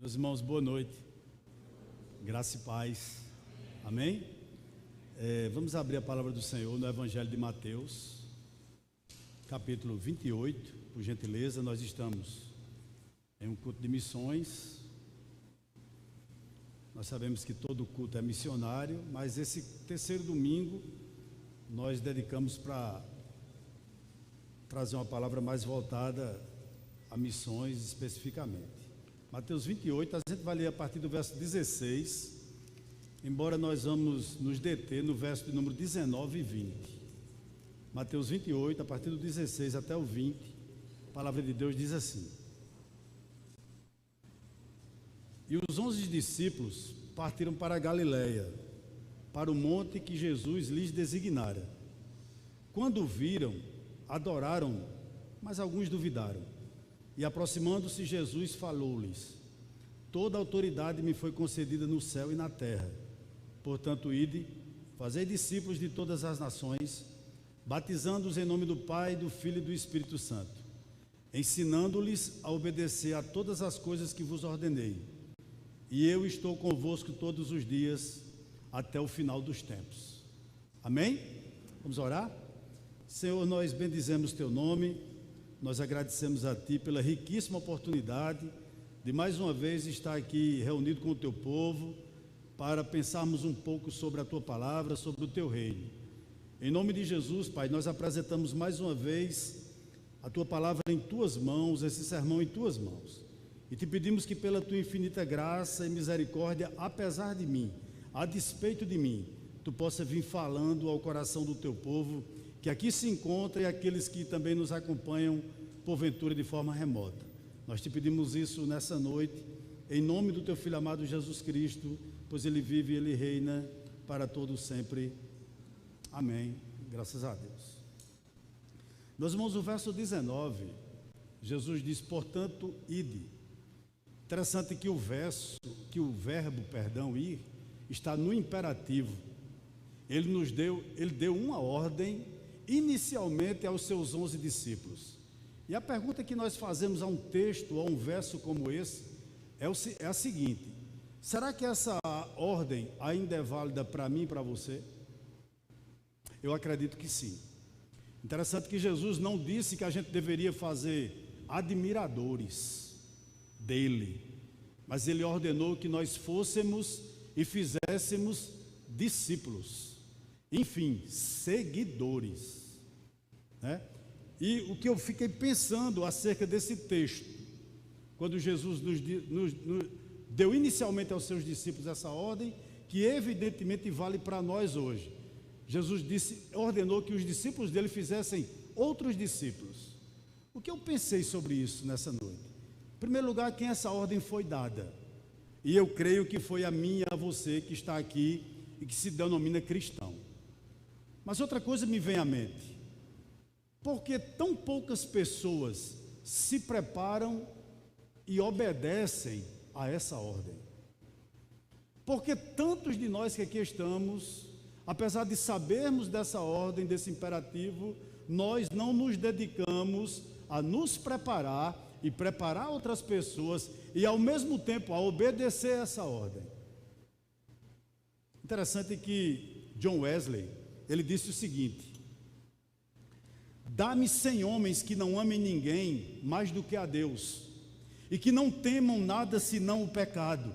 Meus irmãos, boa noite, graça e paz, amém? Vamos abrir a palavra do Senhor no Evangelho de Mateus, capítulo 28, por gentileza. Nós estamos em um culto de missões. Nós sabemos que todo culto é missionário, mas esse terceiro domingo nós dedicamos para trazer uma palavra mais voltada a missões especificamente. Mateus 28, a gente vai ler a partir do verso 16, embora nós vamos nos deter no verso de número 19 e 20. Mateus 28, a partir do 16 até o 20, a palavra de Deus diz assim: E os 11 discípulos partiram para a Galiléia, para o monte que Jesus lhes designara. Quando o viram, adoraram, mas alguns duvidaram. E aproximando-se, Jesus falou-lhes: Toda autoridade me foi concedida no céu e na terra. Portanto, ide, fazei discípulos de todas as nações, batizando-os em nome do Pai, do Filho e do Espírito Santo, ensinando-lhes a obedecer a todas as coisas que vos ordenei. E eu estou convosco todos os dias, até o final dos tempos. Amém? Vamos orar? Senhor, nós bendizemos teu nome. Nós agradecemos a Ti pela riquíssima oportunidade de mais uma vez estar aqui reunido com o Teu povo para pensarmos um pouco sobre a Tua palavra, sobre o Teu reino. Em nome de Jesus, Pai, nós apresentamos mais uma vez a Tua palavra em Tuas mãos, esse sermão em Tuas mãos. E Te pedimos que pela Tua infinita graça e misericórdia, apesar de mim, a despeito de mim, Tu possa vir falando ao coração do Teu povo, que aqui se encontra, e aqueles que também nos acompanham, porventura, de forma remota. Nós Te pedimos isso nessa noite, em nome do Teu Filho amado Jesus Cristo, pois Ele vive e Ele reina para todos sempre. Amém. Graças a Deus. Meus irmãos, o verso 19, Jesus diz: Portanto, ide. Interessante que o verbo, ir, está no imperativo. Ele deu uma ordem inicialmente aos seus 11 discípulos. E a pergunta que nós fazemos a um texto, a um verso como esse, é a seguinte: será que essa ordem ainda é válida para mim e para você? Eu acredito que sim. Interessante que Jesus não disse que a gente deveria fazer admiradores dele, mas Ele ordenou que nós fôssemos e fizéssemos discípulos, enfim, seguidores, né? E o que eu fiquei pensando acerca desse texto, quando Jesus nos deu inicialmente aos seus discípulos essa ordem, que evidentemente vale para nós hoje. Jesus ordenou que os discípulos dele fizessem outros discípulos. O que eu pensei sobre isso nessa noite? Em primeiro lugar, quem essa ordem foi dada? E eu creio que foi a mim e a você que está aqui e que se denomina cristão. Mas outra coisa me vem à mente: por que tão poucas pessoas se preparam e obedecem a essa ordem? Porque tantos de nós que aqui estamos, apesar de sabermos dessa ordem, desse imperativo, nós não nos dedicamos a nos preparar e preparar outras pessoas e ao mesmo tempo a obedecer essa ordem. Interessante que John Wesley, ele disse o seguinte: dá-me 100 homens que não amem ninguém mais do que a Deus, e que não temam nada senão o pecado,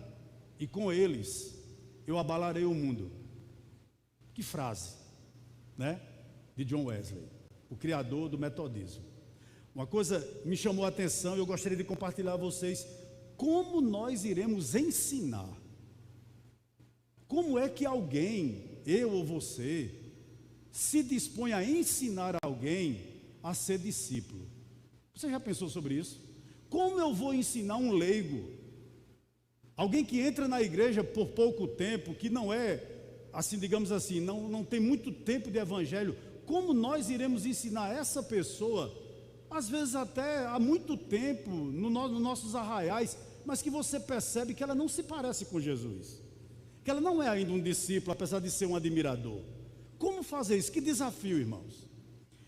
e com eles eu abalarei o mundo. Que frase, né? De John Wesley, o criador do metodismo. Uma coisa me chamou a atenção e eu gostaria de compartilhar a vocês: como nós iremos ensinar? Como é que alguém, eu ou você, se dispõe a ensinar alguém a ser discípulo? Você já pensou sobre isso? Como eu vou ensinar um leigo, alguém que entra na igreja por pouco tempo, que não é, assim, digamos assim, não tem muito tempo de evangelho? Como nós iremos ensinar essa pessoa, às vezes até há muito tempo, nos nossos arraiais, mas que você percebe que ela não se parece com Jesus, que ela não é ainda um discípulo, apesar de ser um admirador? Como fazer isso? Que desafio, irmãos.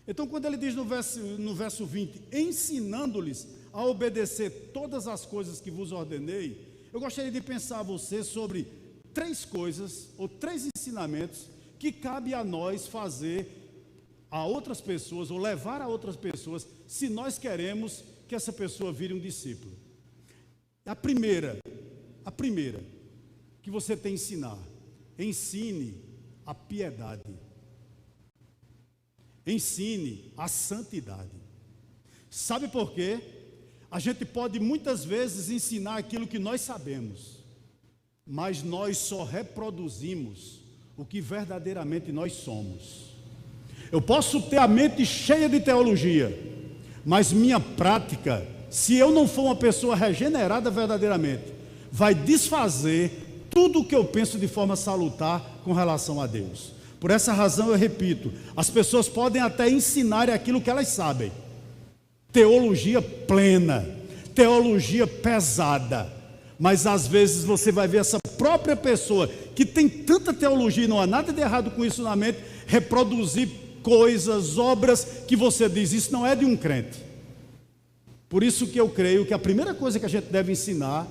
Então, quando ele diz no verso 20, ensinando-lhes a obedecer todas as coisas que vos ordenei, eu gostaria de pensar a você sobre 3 coisas, ou 3 ensinamentos, que cabe a nós fazer a outras pessoas, ou levar a outras pessoas, se nós queremos que essa pessoa vire um discípulo. A primeira que você tem que ensinar: ensine a piedade, ensine a santidade. Sabe por quê? A gente pode muitas vezes ensinar aquilo que nós sabemos, mas nós só reproduzimos o que verdadeiramente nós somos. Eu posso ter a mente cheia de teologia, mas minha prática, se eu não for uma pessoa regenerada verdadeiramente, vai desfazer tudo o que eu penso de forma salutar com relação a Deus. Por essa razão eu repito, as pessoas podem até ensinar aquilo que elas sabem, teologia plena, teologia pesada, mas às vezes você vai ver essa própria pessoa que tem tanta teologia, e não há nada de errado com isso na mente, reproduzir coisas, obras que você diz, isso não é de um crente. Por isso que eu creio que a primeira coisa que a gente deve ensinar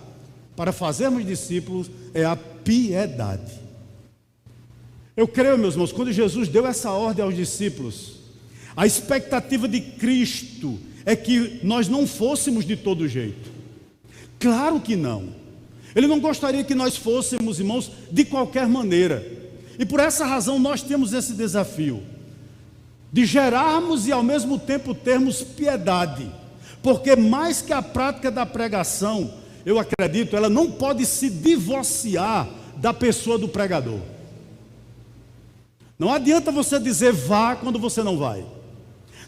para fazermos discípulos é a piedade. Eu creio, meus irmãos, quando Jesus deu essa ordem aos discípulos, a expectativa de Cristo é que nós não fôssemos de todo jeito. Claro que não. Ele não gostaria que nós fôssemos, irmãos, de qualquer maneira. E por essa razão nós temos esse desafio de gerarmos e ao mesmo tempo termos piedade. Porque mais que a prática da pregação, eu acredito, ela não pode se divorciar da pessoa do pregador. Não adianta você dizer vá quando você não vai.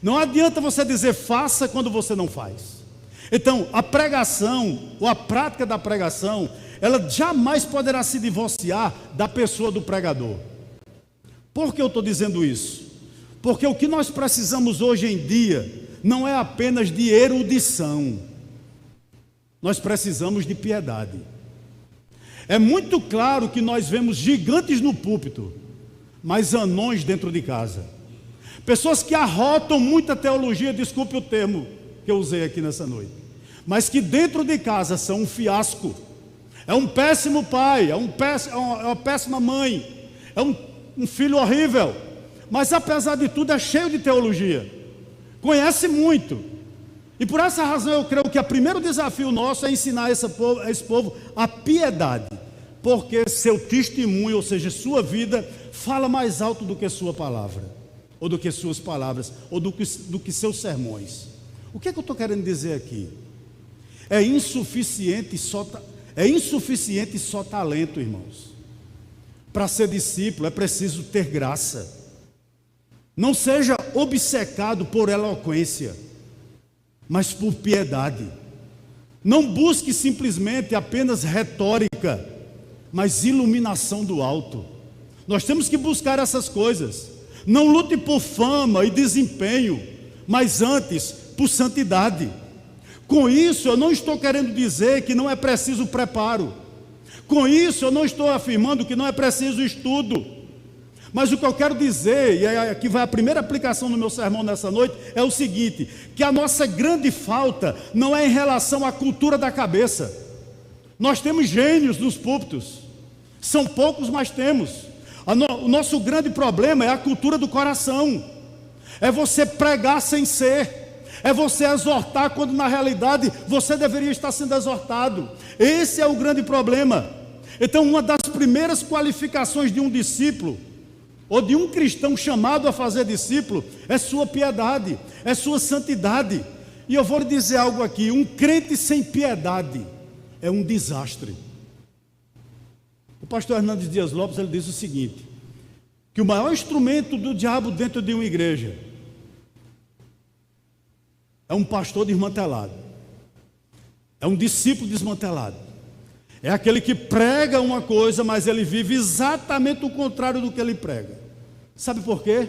Não adianta você dizer faça quando você não faz. Então, a pregação, ou a prática da pregação, ela jamais poderá se divorciar da pessoa do pregador. Por que eu estou dizendo isso? Porque o que nós precisamos hoje em dia não é apenas de erudição, nós precisamos de piedade. É muito claro que nós vemos gigantes no púlpito, mas anões dentro de casa. Pessoas que arrotam muita teologia, desculpe o termo que eu usei aqui nessa noite, mas que dentro de casa são um fiasco. É um péssimo pai, é uma péssima mãe, é um filho horrível, mas apesar de tudo é cheio de teologia, conhece muito. E por essa razão eu creio que o primeiro desafio nosso é ensinar a esse povo a piedade, porque seu testemunho, ou seja, sua vida, fala mais alto do que sua palavra, ou do que suas palavras, ou do que seus sermões. O que é que eu estou querendo dizer aqui? É insuficiente só talento, irmãos. Para ser discípulo é preciso ter graça. Não seja obcecado por eloquência, mas por piedade. Não busque simplesmente apenas retórica, mas iluminação do alto. Nós temos que buscar essas coisas. Não lute por fama e desempenho, mas antes por santidade. Com isso eu não estou querendo dizer que não é preciso preparo. Com isso eu não estou afirmando que não é preciso estudo. Mas o que eu quero dizer, e aqui vai a primeira aplicação no meu sermão nessa noite, é o seguinte: que a nossa grande falta não é em relação à cultura da cabeça. Nós temos gênios nos púlpitos, são poucos, mas temos. O nosso grande problema é a cultura do coração, é você pregar sem ser, é você exortar quando na realidade você deveria estar sendo exortado. Esse é o grande problema. Então, uma das primeiras qualificações de um discípulo, ou de um cristão chamado a fazer discípulo, é sua piedade, é sua santidade. E eu vou lhe dizer algo aqui: um crente sem piedade é um desastre. O pastor Hernandes Dias Lopes, ele diz o seguinte, que o maior instrumento do diabo dentro de uma igreja é um pastor desmantelado, é um discípulo desmantelado, é aquele que prega uma coisa, mas ele vive exatamente o contrário do que ele prega. Sabe por quê?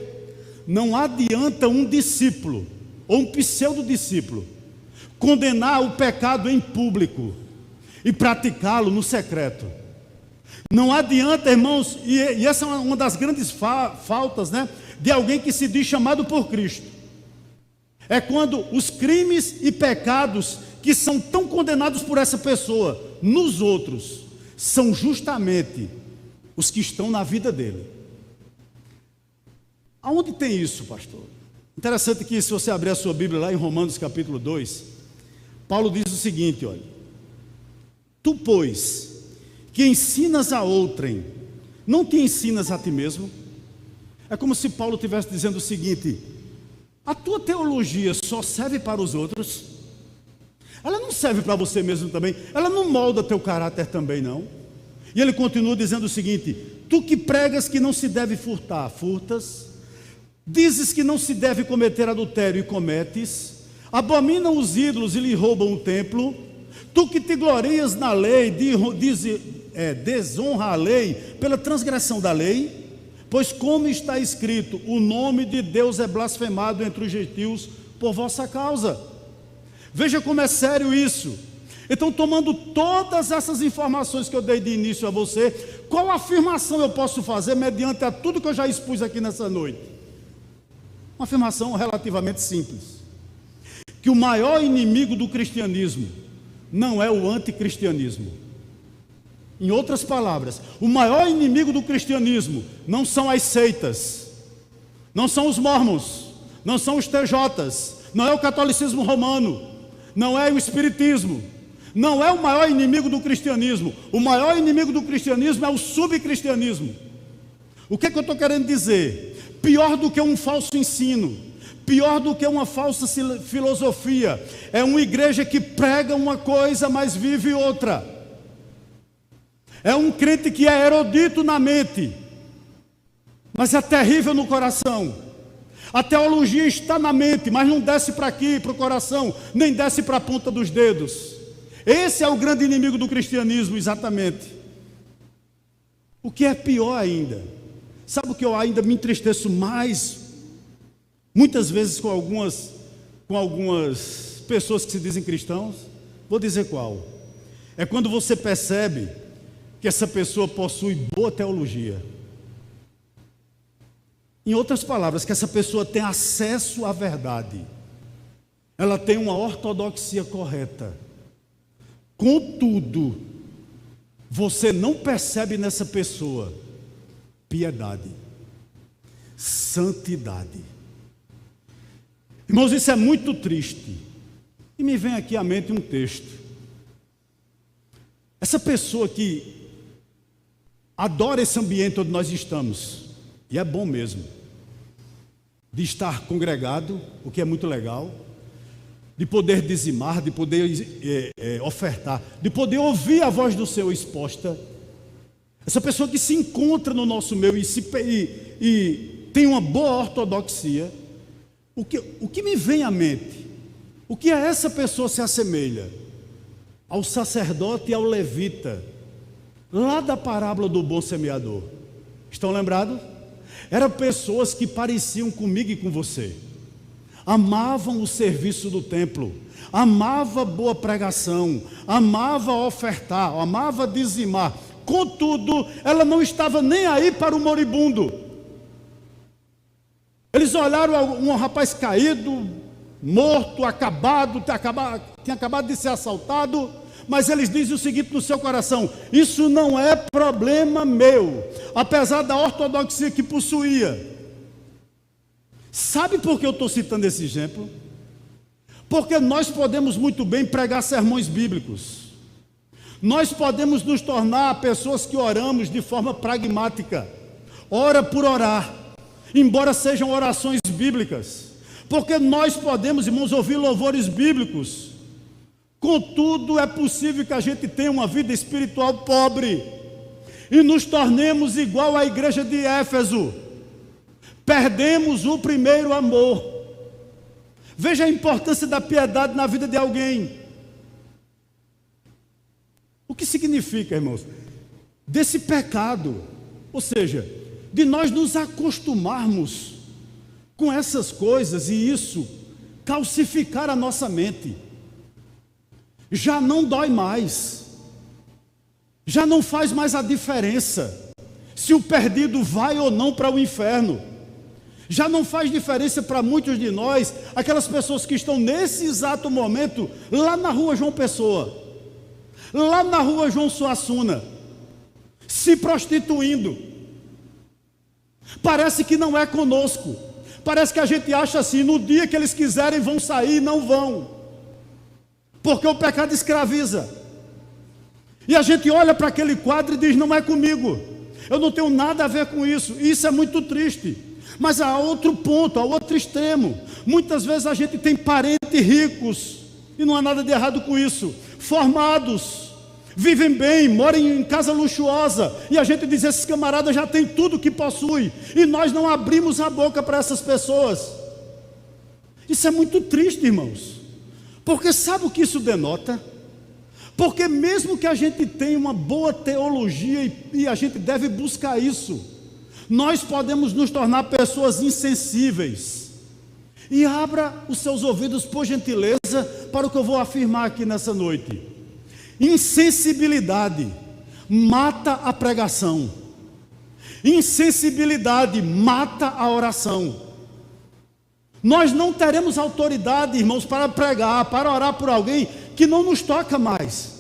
Não adianta um discípulo, ou um pseudo-discípulo, condenar o pecado em público e praticá-lo no secreto. Não adianta, irmãos, e essa é uma das grandes faltas, né, de alguém que se diz chamado por Cristo. É quando os crimes e pecados que são tão condenados por essa pessoa nos outros são justamente os que estão na vida dele. Aonde tem isso, pastor? Interessante que, se você abrir a sua Bíblia lá em Romanos capítulo 2, Paulo diz o seguinte, olha: tu, pois, que ensinas a outrem, não te ensinas a ti mesmo? É como se Paulo estivesse dizendo o seguinte: a tua teologia só serve para os outros? Ela não serve para você mesmo também? Ela não molda teu caráter também, não? E ele continua dizendo o seguinte: tu que pregas que não se deve furtar, furtas; dizes que não se deve cometer adultério e cometes; abominam os ídolos e lhe roubam o templo. Tu que te glorias na lei, desonra a lei pela transgressão da lei. Pois como está escrito, o nome de Deus é blasfemado entre os gentios por vossa causa. Veja como é sério isso. Então, tomando todas essas informações que eu dei de início a você, qual afirmação eu posso fazer mediante a tudo que eu já expus aqui nessa noite? Uma afirmação relativamente simples: que o maior inimigo do cristianismo não é o anticristianismo. Em outras palavras, o maior inimigo do cristianismo não são as seitas, não são os mormons, não são os TJs, não é o catolicismo romano, não é o espiritismo, não é o maior inimigo do cristianismo. O maior inimigo do cristianismo é o subcristianismo. O que é que eu estou querendo dizer? Pior do que um falso ensino, pior do que uma falsa filosofia, é uma igreja que prega uma coisa, mas vive outra. É um crente que é erudito na mente, mas é terrível no coração. A teologia está na mente, mas não desce para aqui, para o coração, nem desce para a ponta dos dedos. Esse é o grande inimigo do cristianismo, exatamente. O que é pior ainda, sabe o que eu ainda me entristeço mais? Muitas vezes com algumas pessoas que se dizem cristãos, vou dizer qual. É quando você percebe que essa pessoa possui boa teologia. Em outras palavras, que essa pessoa tem acesso à verdade, ela tem uma ortodoxia correta. Contudo, você não percebe nessa pessoa piedade, santidade. Irmãos, isso é muito triste. E me vem aqui à mente um texto. Essa pessoa que adora esse ambiente onde nós estamos, e é bom mesmo, de estar congregado, o que é muito legal, de poder dizimar, de poder ofertar, de poder ouvir a voz do Senhor exposta. Essa pessoa que se encontra no nosso meio e tem uma boa ortodoxia, o que me vem à mente? O que a essa pessoa se assemelha? Ao sacerdote e ao levita, lá da parábola do bom semeador. Estão lembrados? Eram pessoas que pareciam comigo e com você. Amavam o serviço do templo, amava boa pregação, amava ofertar, amava dizimar. Contudo, ela não estava nem aí para o moribundo. Eles olharam um rapaz caído, morto, tinha acabado de ser assaltado, mas eles dizem o seguinte no seu coração: isso não é problema meu, apesar da ortodoxia que possuía. Sabe por que eu estou citando esse exemplo? Porque nós podemos muito bem pregar sermões bíblicos, nós podemos nos tornar pessoas que oramos de forma pragmática, ora por orar, embora sejam orações bíblicas, porque nós podemos, irmãos, ouvir louvores bíblicos. Contudo, é possível que a gente tenha uma vida espiritual pobre e nos tornemos igual à igreja de Éfeso. Perdemos o primeiro amor. Veja a importância da piedade na vida de alguém. O que significa, irmãos? Desse pecado, ou seja, de nós nos acostumarmos com essas coisas e isso calcificar a nossa mente. Já não dói mais, já não faz mais a diferença se o perdido vai ou não para o inferno, Já não faz diferença para muitos de nós, aquelas pessoas que estão nesse exato momento, lá na rua João Pessoa, lá na rua João Suassuna, se prostituindo. Parece que não é conosco, parece que a gente acha assim, no dia que eles quiserem vão sair, não vão, porque o pecado escraviza. E a gente olha para aquele quadro e diz, não é comigo, eu não tenho nada a ver com isso, e isso é muito triste. Mas há outro ponto, há outro extremo. Muitas vezes a gente tem parentes ricos, e não há nada de errado com isso, formados, vivem bem, moram em casa luxuosa, e a gente diz, esses camaradas já têm tudo que possui, e nós não abrimos a boca para essas pessoas. Isso é muito triste, irmãos, porque sabe o que isso denota? Porque mesmo que a gente tenha uma boa teologia, e a gente deve buscar isso, nós podemos nos tornar pessoas insensíveis. E abra os seus ouvidos, por gentileza, para o que eu vou afirmar aqui nessa noite. Insensibilidade mata a pregação. Insensibilidade mata a oração. Nós não teremos autoridade, irmãos, para pregar, para orar por alguém que não nos toca mais,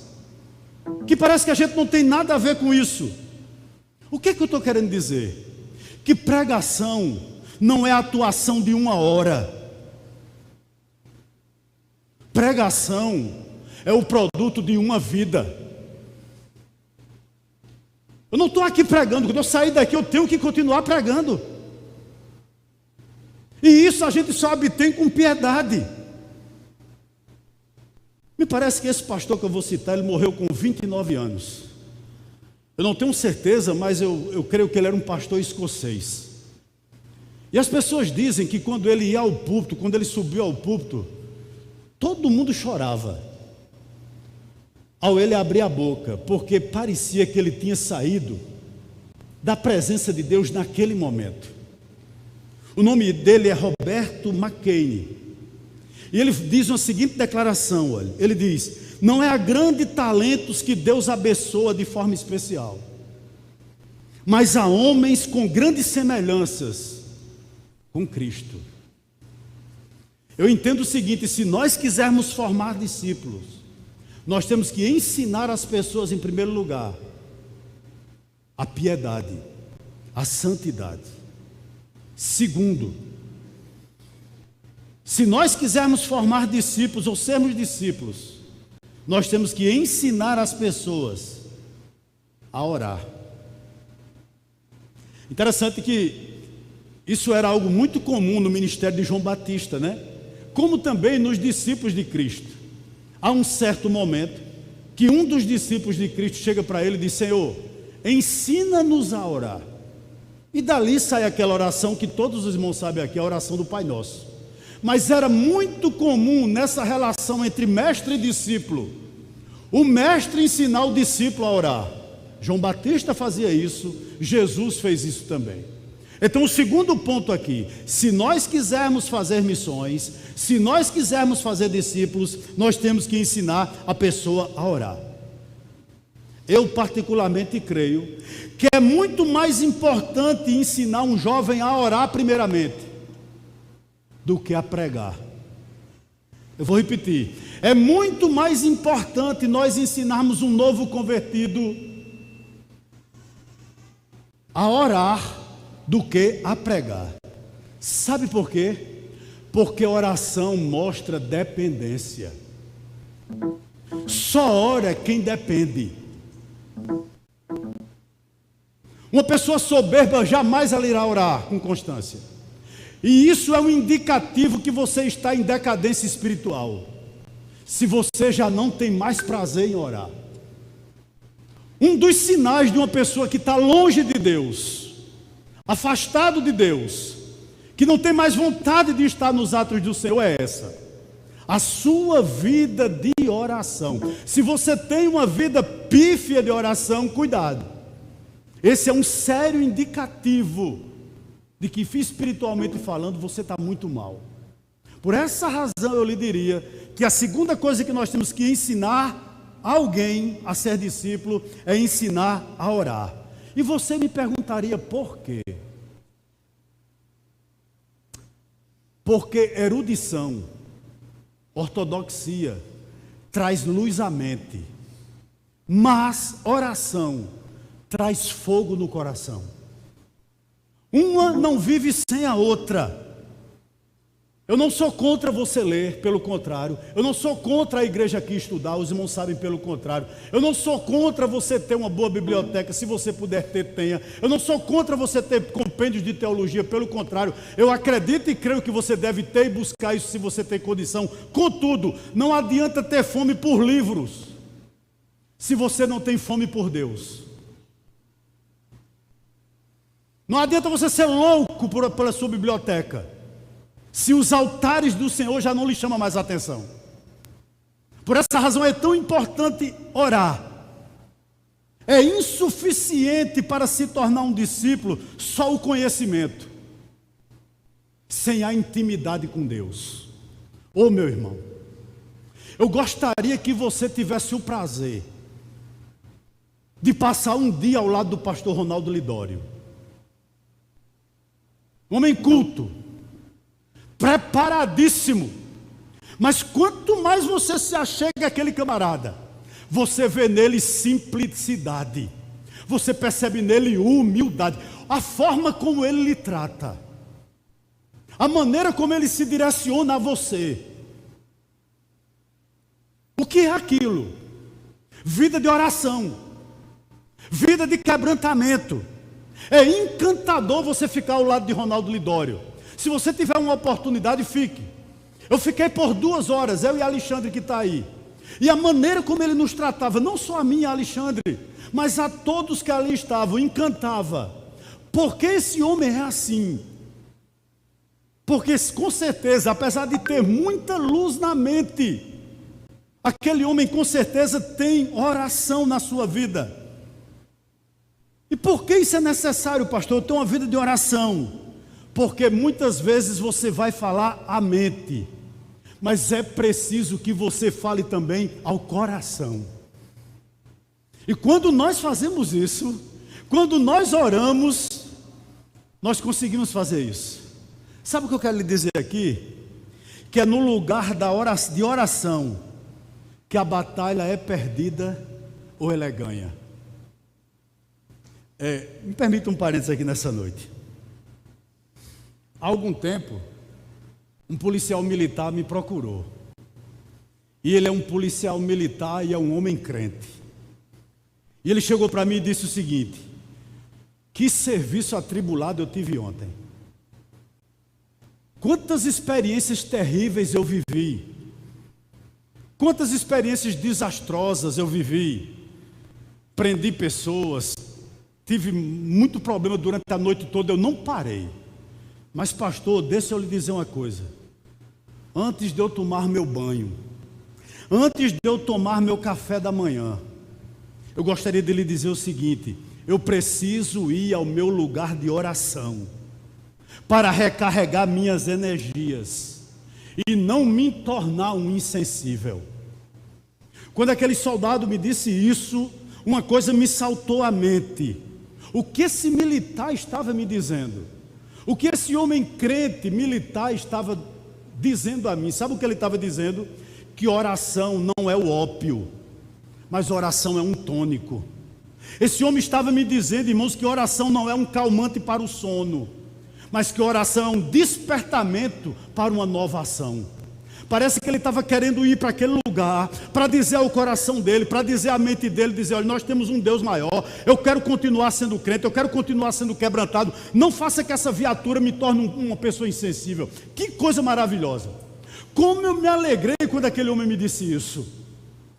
que parece que a gente não tem nada a ver com isso. O que eu estou querendo dizer? Que pregação não é atuação de uma hora. Pregação é o produto de uma vida. Eu não estou aqui pregando, quando eu sair daqui eu tenho que continuar pregando. E isso a gente só obtém com piedade. Me parece que esse pastor que eu vou citar, ele morreu com 29 anos. Eu não tenho certeza, mas eu creio que ele era um pastor escocês. E as pessoas dizem que quando ele ia ao púlpito, quando ele subiu ao púlpito, todo mundo chorava ao ele abrir a boca, porque parecia que ele tinha saído da presença de Deus naquele momento. O nome dele é Roberto McKinney. E ele diz uma seguinte declaração, olha, ele diz: não é a grandes talentos que Deus abençoa de forma especial, mas a homens com grandes semelhanças com Cristo. Eu entendo o seguinte: se nós quisermos formar discípulos, nós temos que ensinar as pessoas, em primeiro lugar, a piedade, a santidade. Segundo, se nós quisermos formar discípulos ou sermos discípulos, nós temos que ensinar as pessoas a orar. Interessante que isso era algo muito comum no ministério de João Batista, né? Como também nos discípulos de Cristo. Há um certo momento que um dos discípulos de Cristo chega para ele e diz: Senhor, ensina-nos a orar. E dali sai aquela oração que todos os irmãos sabem aqui, a oração do Pai Nosso. Mas era muito comum nessa relação entre mestre e discípulo, o mestre ensinar o discípulo a orar. João Batista fazia isso, Jesus fez isso também. Então o segundo ponto aqui: se nós quisermos fazer missões, se nós quisermos fazer discípulos, nós temos que ensinar a pessoa a orar. Eu particularmente creio que é muito mais importante ensinar um jovem a orar primeiramente do que a pregar. Eu vou repetir: é muito mais importante nós ensinarmos um novo convertido a orar do que a pregar. Sabe por quê? Porque oração mostra dependência. Só ora quem depende. Uma pessoa soberba jamais ela irá orar com constância. E isso é um indicativo que você está em decadência espiritual. Se você já não tem mais prazer em orar. Um dos sinais de uma pessoa que está longe de Deus, afastado de Deus, que não tem mais vontade de estar nos atos do Senhor, é essa: a sua vida de oração. Se você tem uma vida pífia de oração, cuidado. Esse é um sério indicativo de que, espiritualmente falando, você está muito mal. Por essa razão eu lhe diria que a segunda coisa que nós temos que ensinar alguém a ser discípulo é ensinar a orar. E você me perguntaria por quê? Porque erudição, ortodoxia, traz luz à mente, mas oração traz fogo no coração. Uma não vive sem a outra. Eu não sou contra você ler, pelo contrário. Eu não sou contra a igreja aqui estudar, os irmãos sabem, pelo contrário. Eu não sou contra você ter uma boa biblioteca, se você puder ter, tenha. Eu não sou contra você ter compêndios de teologia, pelo contrário. Eu acredito e creio que você deve ter e buscar isso se você tem condição. Contudo, não adianta ter fome por livros, se você não tem fome por Deus. Não adianta você ser louco pela sua biblioteca, se os altares do Senhor já não lhe chamam mais a atenção. Por essa razão é tão importante orar. É insuficiente para se tornar um discípulo só o conhecimento, sem a intimidade com Deus. Ô meu irmão, eu gostaria que você tivesse o prazer de passar um dia ao lado do pastor Ronaldo Lidório. Homem culto, preparadíssimo, mas quanto mais você se achega àquele camarada, você vê nele simplicidade, você percebe nele humildade, a forma como ele lhe trata, a maneira como ele se direciona a você. O que é aquilo? Vida de oração, vida de quebrantamento. É encantador você ficar ao lado de Ronaldo Lidório. Se você tiver uma oportunidade, fique. Eu fiquei por 2 horas, eu e Alexandre que está aí. E a maneira como ele nos tratava, não só a mim e a Alexandre, mas a todos que ali estavam, encantava. Porque esse homem é assim. Porque com certeza, apesar de ter muita luz na mente, aquele homem com certeza tem oração na sua vida. E por que isso é necessário, pastor? Ter uma vida de oração. Porque muitas vezes você vai falar à mente, mas é preciso que você fale também ao coração. E quando nós fazemos isso, quando nós oramos, nós conseguimos fazer isso. Sabe o que eu quero lhe dizer aqui? Que é no lugar de oração que a batalha é perdida ou ela é ganha. Me permita um parênteses aqui nessa noite. Há algum tempo, um policial militar me procurou. E ele é um policial militar e é um homem crente. E ele chegou para mim e disse o seguinte: que serviço atribulado eu tive ontem. Quantas experiências terríveis eu vivi. Quantas experiências desastrosas eu vivi. Prendi pessoas, tive muito problema durante a noite toda, eu não parei. Mas pastor, deixa eu lhe dizer uma coisa. Antes de eu tomar meu banho, antes de eu tomar meu café da manhã, eu gostaria de lhe dizer o seguinte: eu preciso ir ao meu lugar de oração, para recarregar minhas energias, e não me tornar um insensível. Quando aquele soldado me disse isso, uma coisa me saltou à mente. O que esse militar estava me dizendo? O que esse homem crente, militar, estava dizendo a mim? Sabe o que ele estava dizendo? Que oração não é o ópio, mas oração é um tônico. Esse homem estava me dizendo, irmãos, que oração não é um calmante para o sono, mas que oração é um despertamento para uma nova ação. Parece que ele estava querendo ir para aquele lugar, para dizer ao coração dele, para dizer à mente dele, dizer: olha, nós temos um Deus maior, eu quero continuar sendo crente, eu quero continuar sendo quebrantado, não faça que essa viatura me torne uma pessoa insensível. Que coisa maravilhosa! Como eu me alegrei quando aquele homem me disse isso.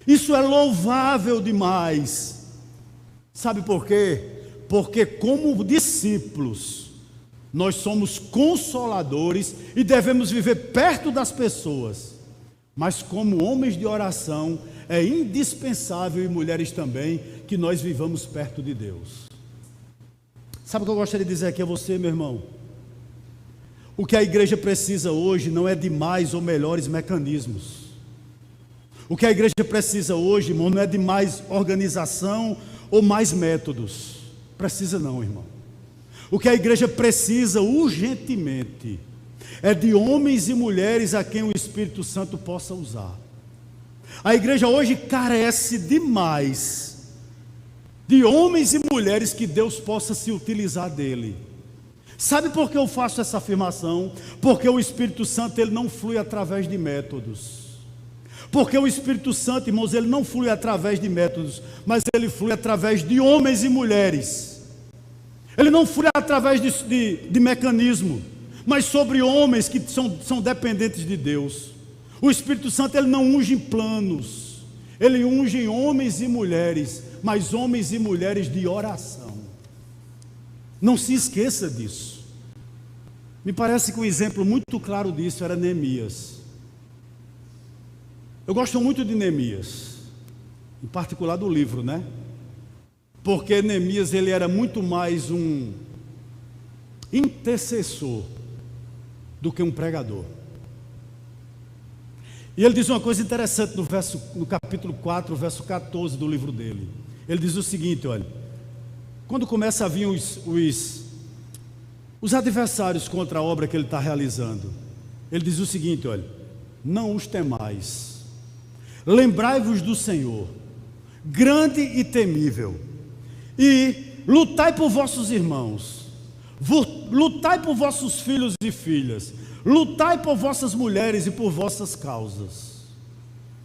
Isso é louvável demais. Sabe por quê? Porque como discípulos, nós somos consoladores e devemos viver perto das pessoas. Mas como homens de oração, é indispensável, e mulheres também, que nós vivamos perto de Deus. Sabe o que eu gostaria de dizer aqui a você, meu irmão? O que a igreja precisa hoje não é de mais ou melhores mecanismos. O que a igreja precisa hoje, irmão, não é de mais organização ou mais métodos. Precisa não, irmão. O que a igreja precisa urgentemente é de homens e mulheres a quem o Espírito Santo possa usar. A igreja hoje carece demais de homens e mulheres que Deus possa se utilizar dele. Sabe por que eu faço essa afirmação? Porque o Espírito Santo, ele não flui através de métodos. Porque o Espírito Santo, irmãos, ele não flui através de métodos, mas ele flui através de homens e mulheres. Ele não flui através de mecanismo, mas sobre homens que são dependentes de Deus. O Espírito Santo, ele não unge em planos, ele unge em homens e mulheres, mas homens e mulheres de oração. Não se esqueça disso. Me parece que um exemplo muito claro disso era Neemias. Eu gosto muito de Neemias, em particular do livro, né? Porque Neemias, ele era muito mais um intercessor do que um pregador. E ele diz uma coisa interessante no capítulo 4, verso 14 do livro dele. Ele diz o seguinte, olha: quando começa a vir os adversários contra a obra que ele está realizando, ele diz o seguinte, olha: não os temais, lembrai-vos do Senhor, grande e temível, e lutai por vossos irmãos, lutai por vossos filhos e filhas, lutai por vossas mulheres e por vossas causas.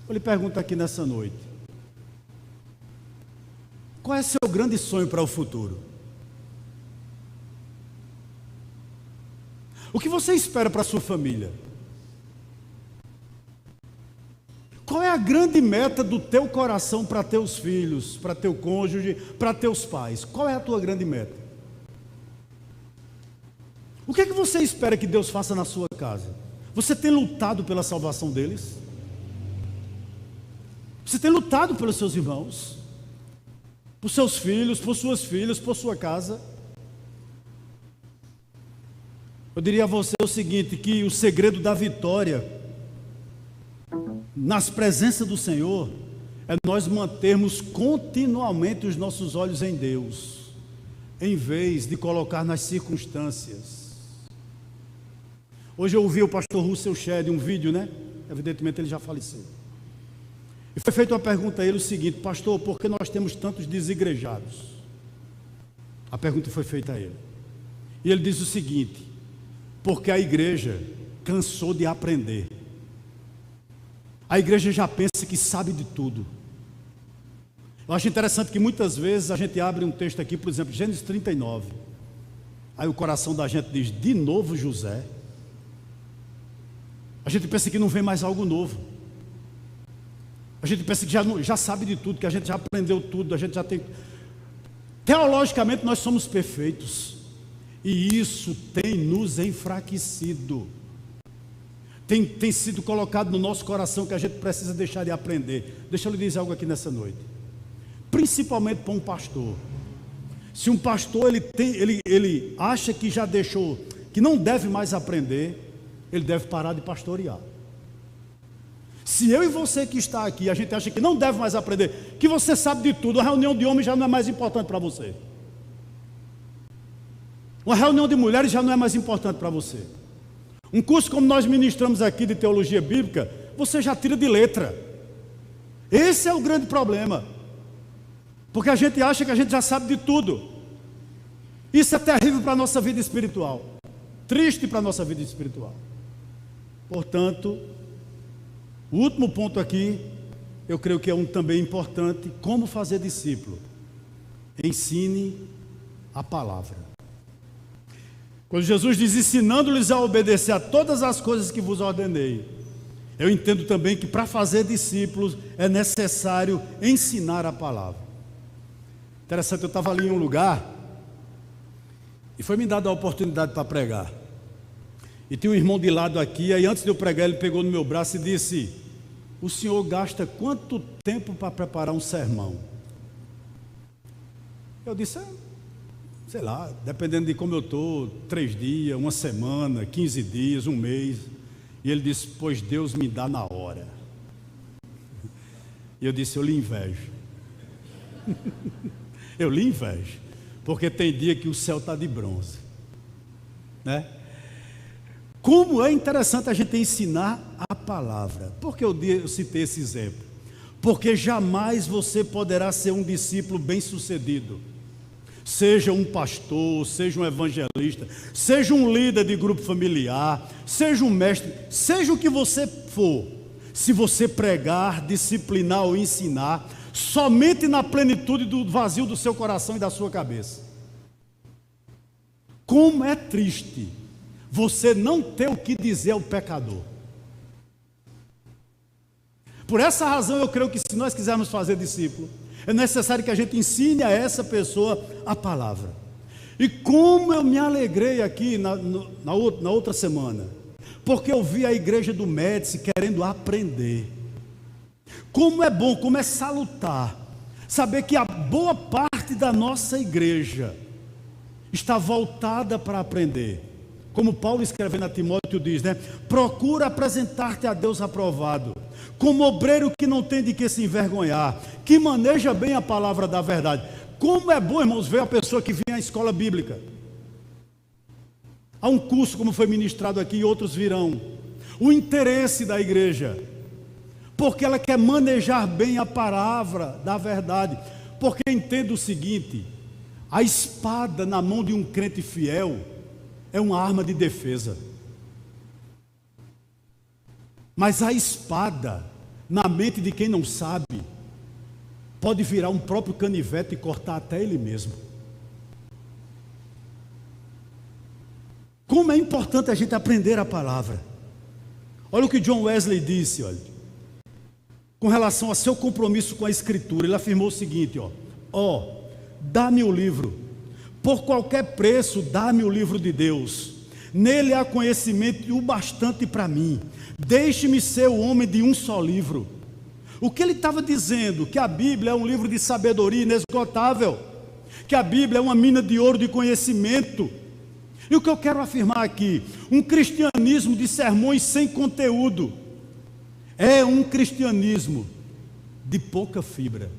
Eu lhe pergunto aqui nessa noite: qual é seu grande sonho para o futuro? O que você espera para a sua família? Qual é a grande meta do teu coração para teus filhos, para teu cônjuge, para teus pais? Qual é a tua grande meta? O que é que você espera que Deus faça na sua casa? Você tem lutado pela salvação deles? Você tem lutado pelos seus irmãos? Por seus filhos, por suas filhas, por sua casa? Eu diria a você o seguinte, que o segredo da vitória nas presenças do Senhor é nós mantermos continuamente os nossos olhos em Deus, em vez de colocar nas circunstâncias. Hoje eu ouvi o pastor Russell Shedd, um vídeo, né? Evidentemente ele já faleceu. E foi feita uma pergunta a ele o seguinte: pastor, por que nós temos tantos desigrejados? A pergunta foi feita a ele. E ele diz o seguinte: porque a igreja cansou de aprender. A igreja já pensa que sabe de tudo. Eu acho interessante que muitas vezes a gente abre um texto aqui, por exemplo, Gênesis 39. Aí o coração da gente diz: de novo José? A gente pensa que não vem mais algo novo. A gente pensa que já sabe de tudo, que a gente já aprendeu tudo, a gente já tem... Teologicamente nós somos perfeitos. E isso tem nos enfraquecido. Tem sido colocado no nosso coração que a gente precisa deixar de aprender. Deixa eu lhe dizer algo aqui nessa noite. Principalmente para um pastor. Se um pastor ele acha que já deixou, que não deve mais aprender, ele deve parar de pastorear. Se eu e você que está aqui, a gente acha que não deve mais aprender, que você sabe de tudo, a reunião de homens já não é mais importante para você. Uma reunião de mulheres já não é mais importante para você. Um curso como nós ministramos aqui de teologia bíblica, você já tira de letra. Esse é o grande problema. Porque a gente acha que a gente já sabe de tudo. Isso é terrível para a nossa vida espiritual. Triste para a nossa vida espiritual. Portanto, o último ponto aqui, eu creio que é um também importante: como fazer discípulo. Ensine a palavra. Quando Jesus diz: ensinando-lhes a obedecer a todas as coisas que vos ordenei, eu entendo também que para fazer discípulos é necessário ensinar a palavra. Interessante, eu estava ali em um lugar e foi me dada a oportunidade para pregar. E tinha um irmão de lado aqui, aí antes de eu pregar, ele pegou no meu braço e disse: o senhor gasta quanto tempo para preparar um sermão? Eu disse: sei lá, dependendo de como eu estou, 3 dias, uma semana, 15 dias, um mês. E ele disse: pois Deus me dá na hora. E eu disse: eu lhe invejo. Eu lhe invejo, porque tem dia que o céu está de bronze, né? Como é interessante a gente ensinar a palavra. Por que eu citei esse exemplo? Porque jamais você poderá ser um discípulo bem-sucedido. Seja um pastor, seja um evangelista, seja um líder de grupo familiar, seja um mestre, seja o que você for, se você pregar, disciplinar ou ensinar, somente na plenitude do vazio do seu coração e da sua cabeça. Como é triste você não ter o que dizer ao pecador. Por essa razão eu creio que se nós quisermos fazer discípulo, é necessário que a gente ensine a essa pessoa a palavra. E como eu me alegrei aqui na outra semana, porque eu vi a igreja do Médici querendo aprender. Como é bom, como é salutar, saber que a boa parte da nossa igreja está voltada para aprender. Como Paulo escrevendo a Timóteo diz, né? Procura apresentar-te a Deus aprovado, como obreiro que não tem de que se envergonhar, que maneja bem a palavra da verdade. Como é bom, irmãos, ver a pessoa que vem à escola bíblica. Há um curso como foi ministrado aqui e outros virão. O interesse da igreja, porque ela quer manejar bem a palavra da verdade, porque entende o seguinte: a espada na mão de um crente fiel é uma arma de defesa, mas a espada na mente de quem não sabe pode virar um próprio canivete e cortar até ele mesmo. Como é importante a gente aprender a palavra. Olha o que John Wesley disse, olha, com relação ao seu compromisso com a Escritura. Ele afirmou o seguinte: dá-me o livro, por qualquer preço dá-me o livro de Deus, nele há conhecimento e o bastante para mim, deixe-me ser o homem de um só livro. O que ele estava dizendo? Que a Bíblia é um livro de sabedoria inesgotável, que a Bíblia é uma mina de ouro de conhecimento. E o que eu quero afirmar aqui, um cristianismo de sermões sem conteúdo, é um cristianismo de pouca fibra.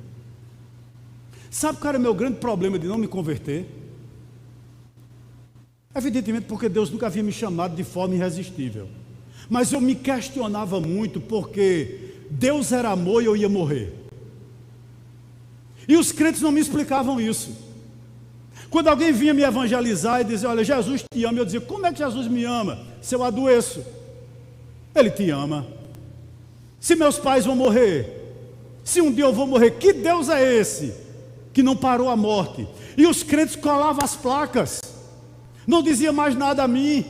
Sabe qual era o meu grande problema de não me converter? Evidentemente porque Deus nunca havia me chamado de forma irresistível, mas eu me questionava muito, porque Deus era amor e eu ia morrer, e os crentes não me explicavam isso. Quando alguém vinha me evangelizar e dizia: olha, Jesus te ama, eu dizia: como é que Jesus me ama? Se eu adoeço, Ele te ama. Se meus pais vão morrer, se um dia eu vou morrer, que Deus é esse que não parou a morte? E os crentes colavam as placas, não dizia mais nada a mim.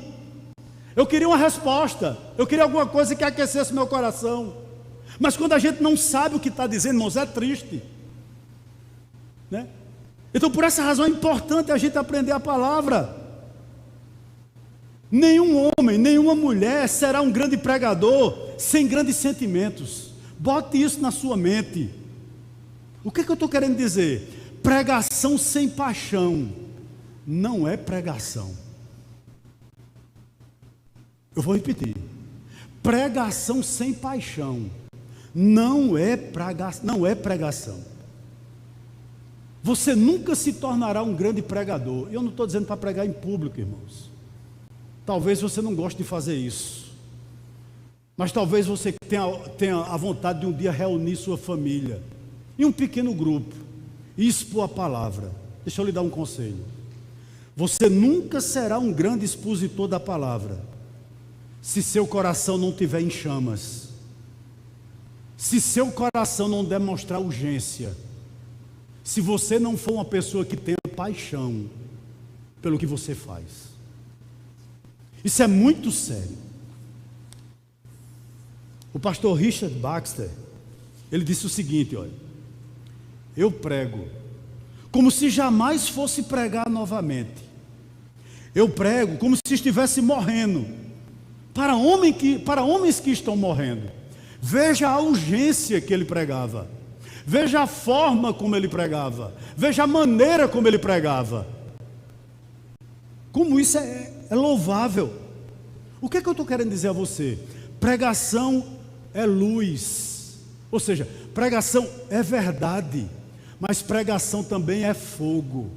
Eu queria uma resposta, eu queria alguma coisa que aquecesse meu coração. Mas quando a gente não sabe o que está dizendo, irmãos, é triste, né? Então por essa razão é importante a gente aprender a palavra. Nenhum homem, nenhuma mulher será um grande pregador sem grandes sentimentos. Bote isso na sua mente. O que eu estou querendo dizer? Pregação sem paixão não é pregação. Eu vou repetir: pregação sem paixão não é pregação. Você nunca se tornará um grande pregador. Eu não estou dizendo para pregar em público, irmãos. Talvez você não goste de fazer isso, mas talvez você tenha a vontade de um dia reunir sua família em um pequeno grupo e expor a palavra. Deixa eu lhe dar um conselho: você nunca será um grande expositor da palavra se seu coração não estiver em chamas, se seu coração não demonstrar urgência, se você não for uma pessoa que tenha paixão pelo que você faz. Isso é muito sério. O pastor Richard Baxter, ele disse o seguinte: olha, eu prego como se jamais fosse pregar novamente. Eu prego como se estivesse morrendo, para homens que estão morrendo. Veja a urgência que ele pregava, veja a forma como ele pregava, veja a maneira como ele pregava. Como isso é louvável. O que eu estou querendo dizer a você? Pregação é luz, ou seja, pregação é verdade, mas pregação também é fogo,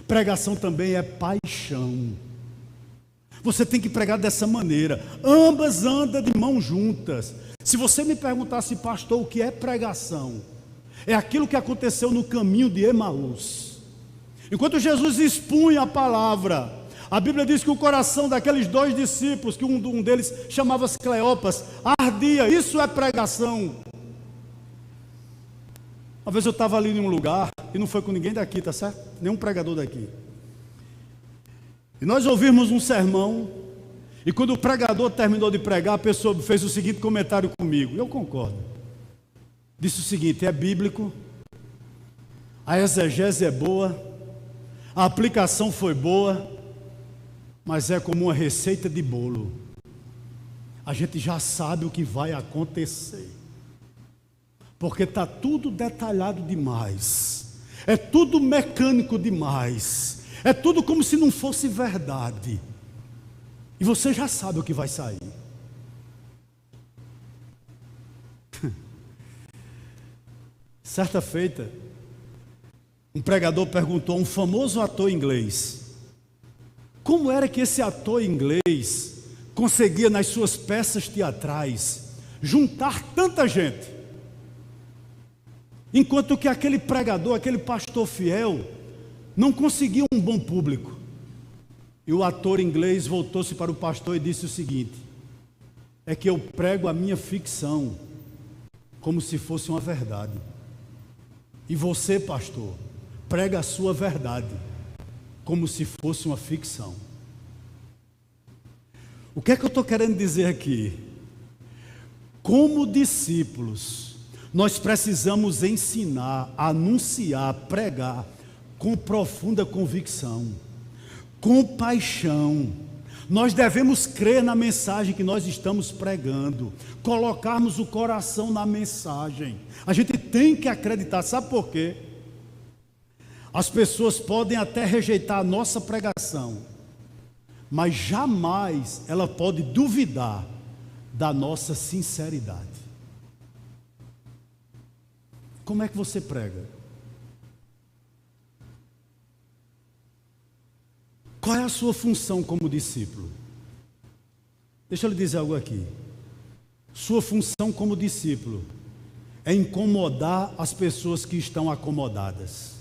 pregação também é paixão. Você tem que pregar dessa maneira. Ambas andam de mãos juntas. Se você me perguntasse, pastor, o que é pregação? É aquilo que aconteceu no caminho de Emaús. Enquanto Jesus expunha a palavra, a Bíblia diz que o coração daqueles 2 discípulos, que um deles chamava-se Cleopas, ardia. Isso é pregação. Uma vez eu estava ali em um lugar, e não foi com ninguém daqui, tá certo? Nenhum pregador daqui. E nós ouvimos um sermão, e quando o pregador terminou de pregar, a pessoa fez o seguinte comentário comigo, eu concordo. Disse o seguinte: é bíblico, a exegese é boa, a aplicação foi boa, mas é como uma receita de bolo. A gente já sabe o que vai acontecer, porque está tudo detalhado demais, é tudo mecânico demais, é tudo como se não fosse verdade, e você já sabe o que vai sair. Certa feita, um pregador perguntou a um famoso ator inglês como era que esse ator inglês conseguia nas suas peças teatrais juntar tanta gente, enquanto que aquele pregador, aquele pastor fiel, não conseguia um bom público. E o ator inglês voltou-se para o pastor e disse o seguinte: é que eu prego a minha ficção como se fosse uma verdade, e você, pastor, prega a sua verdade como se fosse uma ficção. O que é que eu estou querendo dizer aqui? Como discípulos, nós precisamos ensinar, anunciar, pregar com profunda convicção, com paixão. Nós devemos crer na mensagem que nós estamos pregando, colocarmos o coração na mensagem. A gente tem que acreditar, sabe por quê? As pessoas podem até rejeitar a nossa pregação, mas jamais ela pode duvidar da nossa sinceridade. Como é que você prega? Qual é a sua função como discípulo? Deixa eu lhe dizer algo aqui. Sua função como discípulo é incomodar as pessoas que estão acomodadas.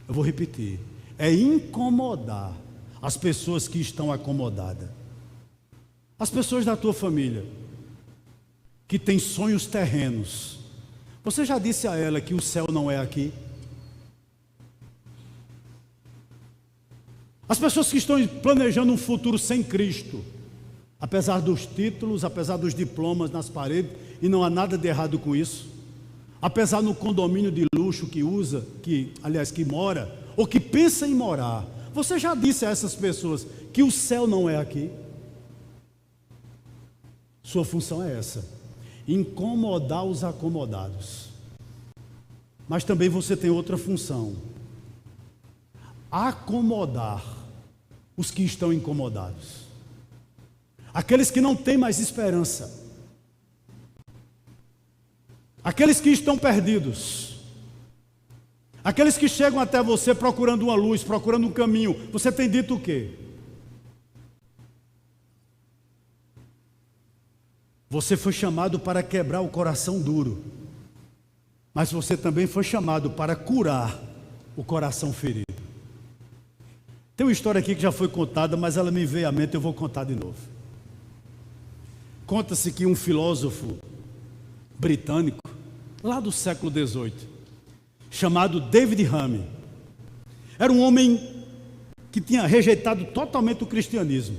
Eu vou repetir, é incomodar as pessoas que estão acomodadas. As pessoas da tua família, que têm sonhos terrenos, você já disse a ela que o céu não é aqui? As pessoas que estão planejando um futuro sem Cristo, apesar dos títulos, apesar dos diplomas nas paredes, e não há nada de errado com isso, apesar no condomínio de luxo que usa, que mora, ou que pensa em morar, você já disse a essas pessoas que o céu não é aqui? Sua função é essa, incomodar os acomodados. Mas também você tem outra função, acomodar os que estão incomodados, aqueles que não têm mais esperança, aqueles que estão perdidos, aqueles que chegam até você procurando uma luz, procurando um caminho. Você tem dito o quê? Você foi chamado para quebrar o coração duro, mas você também foi chamado para curar o coração ferido. Tem uma história aqui que já foi contada, mas ela me veio à mente, eu vou contar de novo. Conta-se que um filósofo britânico, lá do século XVIII, chamado David Hume, era um homem que tinha rejeitado totalmente o cristianismo.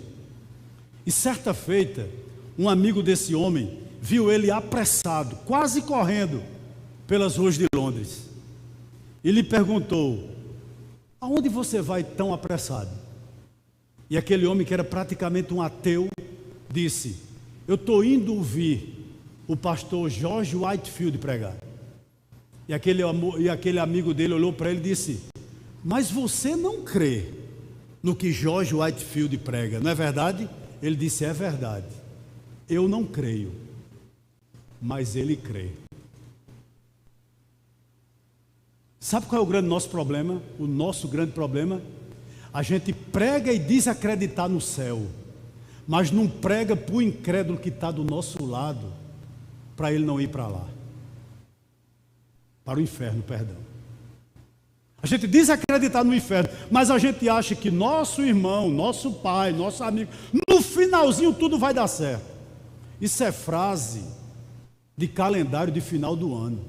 E certa feita, um amigo desse homem viu ele apressado, quase correndo pelas ruas de Londres, e lhe perguntou: aonde você vai tão apressado? E aquele homem, que era praticamente um ateu, disse: eu estou indo ouvir o pastor George Whitefield pregar. E aquele amigo dele olhou para ele e disse: mas você não crê no que George Whitefield prega, não é verdade? Ele disse: é verdade, eu não creio, mas ele crê. Sabe qual é o grande nosso problema? O nosso grande problema? A gente prega e diz acreditar no céu, mas não prega para o incrédulo que está do nosso lado, para ele não ir para lá, para o inferno, perdão. A gente diz acreditar no inferno, mas a gente acha que nosso irmão, nosso pai, nosso amigo, no finalzinho tudo vai dar certo. Isso é frase de calendário de final do ano.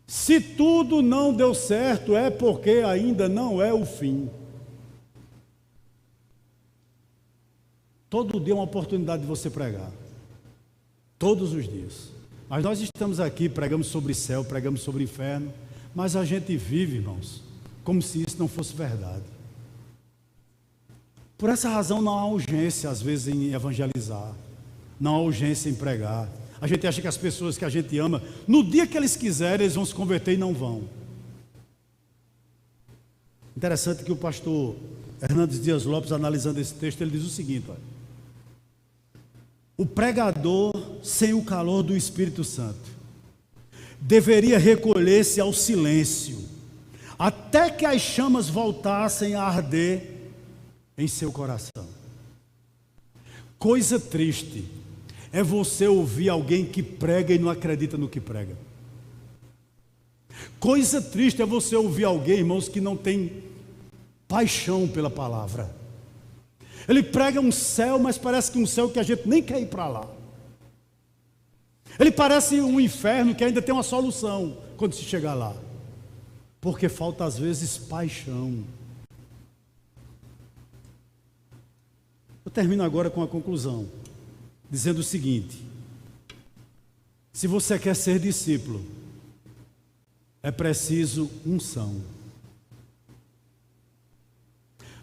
Se tudo não deu certo, é porque ainda não é o fim. Todo dia é uma oportunidade de você pregar. Todos os dias. Mas nós estamos aqui, pregamos sobre céu, pregamos sobre inferno, mas a gente vive, irmãos, como se isso não fosse verdade. Por essa razão não há urgência, às vezes, em evangelizar. Não há urgência em pregar. A gente acha que as pessoas que a gente ama, no dia que eles quiserem, eles vão se converter e não vão. Interessante que o pastor Hernandes Dias Lopes, analisando esse texto, ele diz o seguinte: olha, o pregador sem o calor do Espírito Santo deveria recolher-se ao silêncio, até que as chamas voltassem a arder em seu coração. Coisa triste é você ouvir alguém que prega e não acredita no que prega. Coisa triste é você ouvir alguém, irmãos, que não tem paixão pela palavra. Ele prega um céu, mas parece que um céu que a gente nem quer ir para lá. Ele parece um inferno que ainda tem uma solução quando se chegar lá. Porque falta às vezes paixão. Eu termino agora com a conclusão, dizendo o seguinte: se você quer ser discípulo, é preciso unção.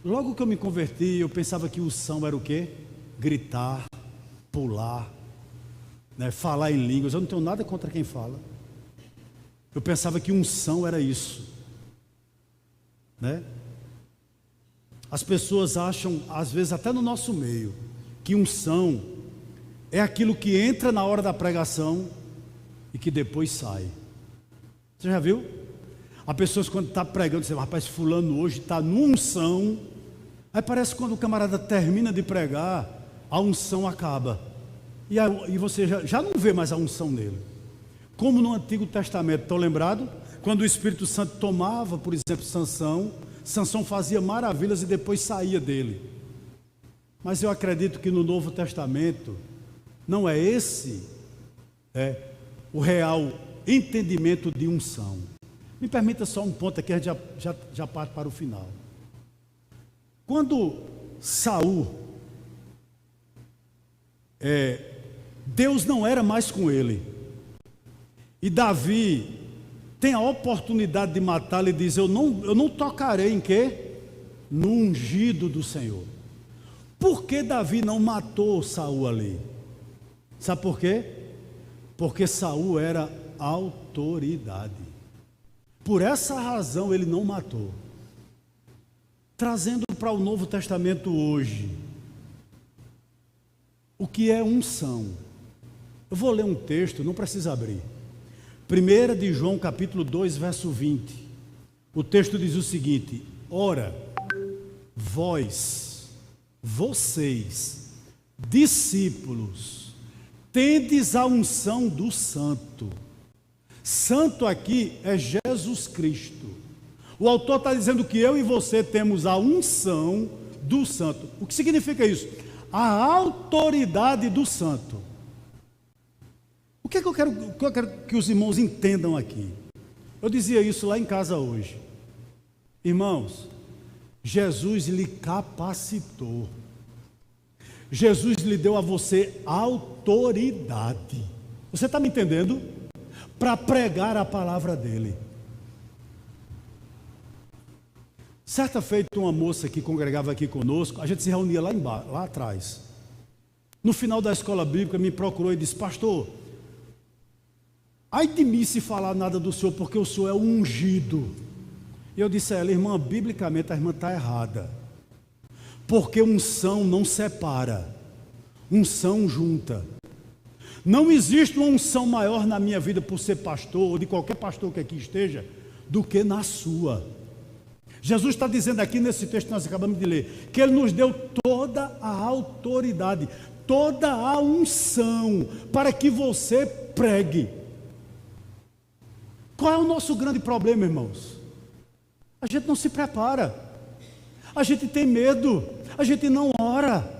Logo que eu me converti, eu pensava que unção era o quê? Gritar, pular, né? Falar em línguas. Eu não tenho nada contra quem fala. Eu pensava que unção era isso, né? As pessoas acham, às vezes até no nosso meio, que unção é aquilo que entra na hora da pregação e que depois sai. Você já viu? Há pessoas quando está pregando, você fala, rapaz, fulano hoje está numa unção. Aí parece que quando o camarada termina de pregar, a unção acaba. E você já não vê mais a unção nele. Como no Antigo Testamento, estão lembrados? Quando o Espírito Santo tomava, por exemplo, Sansão fazia maravilhas e depois saía dele. Mas eu acredito que no Novo Testamento, não é esse o real entendimento de unção. Me permita só um ponto aqui, a gente já parte para o final. Quando Saul, Deus não era mais com ele, e Davi tem a oportunidade de matá-lo e diz, eu não tocarei em quê? No ungido do Senhor. Por que Davi não matou Saul ali? Sabe por quê? Porque Saul era autoridade. Por essa razão ele não matou. Trazendo para o Novo Testamento hoje, o que é unção? Eu vou ler um texto, não precisa abrir. 1 de João capítulo 2, verso 20. O texto diz o seguinte: ora, vocês, discípulos, tendes a unção do Santo. Santo aqui é Jesus Cristo. O autor está dizendo que eu e você temos a unção do Santo. O que significa isso? A autoridade do Santo. O que eu quero que os irmãos entendam aqui? Eu dizia isso lá em casa hoje. Irmãos, Jesus lhe capacitou. Jesus lhe deu a você autoridade. Você está me entendendo? Para pregar a palavra dele. Certa feita, uma moça que congregava aqui conosco, a gente se reunia lá embaixo, lá atrás. No final da escola bíblica, me procurou e disse: pastor, ai de mim se falar nada do senhor, porque o senhor é ungido. E eu disse a ela: irmã, biblicamente a irmã está errada, porque unção não separa, unção junta. Não existe uma unção maior na minha vida por ser pastor, ou de qualquer pastor que aqui esteja, do que na sua. Jesus está dizendo aqui nesse texto que nós acabamos de ler, que Ele nos deu toda a autoridade, toda a unção, para que você pregue. Qual é o nosso grande problema, irmãos? A gente não se prepara, a gente tem medo, a gente não ora.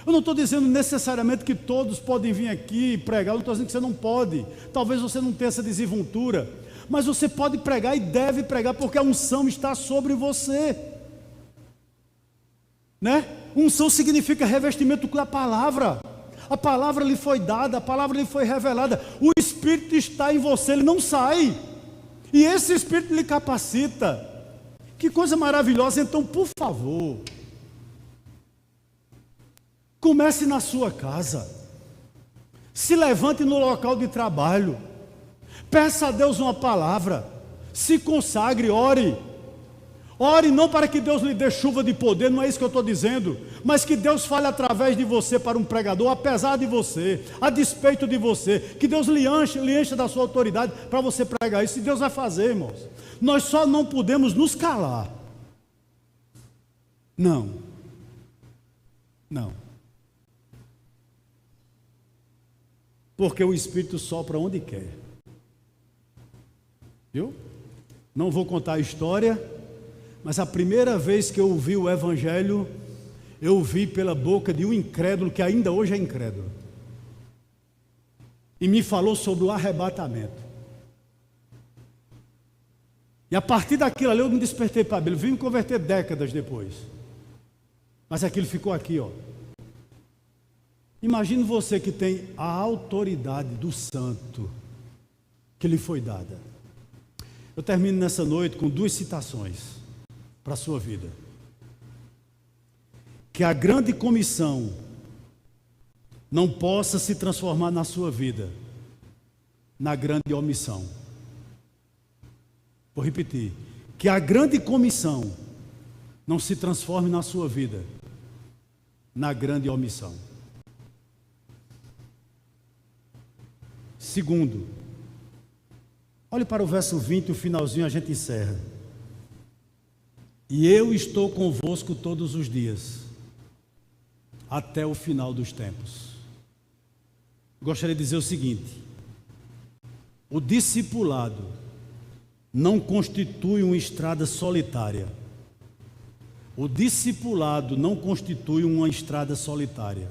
Eu não estou dizendo necessariamente que todos podem vir aqui pregar, eu não estou dizendo que você não pode, talvez você não tenha essa desenvoltura, mas você pode pregar e deve pregar, porque a unção está sobre você, né? Unção significa revestimento com a palavra lhe foi dada, a palavra lhe foi revelada, o Espírito está em você, ele não sai, e esse Espírito lhe capacita. Que coisa maravilhosa. Então, por favor, comece na sua casa, se levante no local de trabalho, peça a Deus uma palavra, se consagre, ore não para que Deus lhe dê chuva de poder, não é isso que eu estou dizendo, mas que Deus fale através de você para um pregador, apesar de você, a despeito de você, que Deus lhe encha da sua autoridade para você pregar isso, e Deus vai fazer, irmãos. Nós só não podemos nos calar. Não. Porque o Espírito sopra onde quer. Viu? Não vou contar a história, mas a primeira vez que eu ouvi o Evangelho, eu ouvi pela boca de um incrédulo, que ainda hoje é incrédulo, e me falou sobre o arrebatamento. E a partir daquilo ali eu me despertei para a Bíblia. Vim me converter décadas depois, mas aquilo ficou aqui, ó. Imagine você que tem a autoridade do santo que lhe foi dada. Eu termino nessa noite com 2 citações para a sua vida. Que a grande comissão não possa se transformar na sua vida na grande omissão. Vou repetir, que a grande comissão não se transforme na sua vida na grande omissão. Segundo, olhe para o verso 20, o finalzinho a gente encerra. E eu estou convosco todos os dias, até o final dos tempos. Gostaria de dizer o seguinte: o discipulado não constitui uma estrada solitária. O discipulado não constitui uma estrada solitária.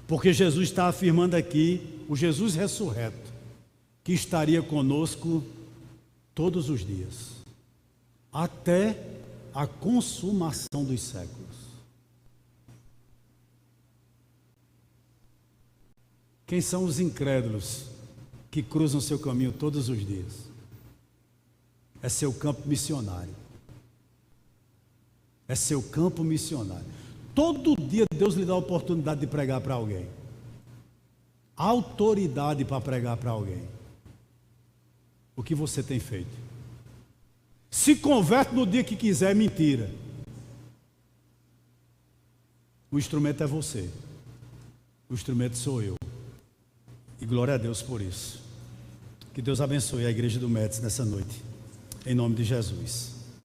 Porque Jesus está afirmando aqui, o Jesus ressurreto, que estaria conosco todos os dias, até a consumação dos séculos. Quem são os incrédulos que cruzam seu caminho todos os dias? É seu campo missionário. É seu campo missionário. Todo dia Deus lhe dá a oportunidade de pregar para alguém. Autoridade para pregar para alguém. O que você tem feito? Se converte no dia que quiser, é mentira. O instrumento é você. O instrumento sou eu. E glória a Deus por isso. Que Deus abençoe a igreja do Métis nessa noite. Em nome de Jesus.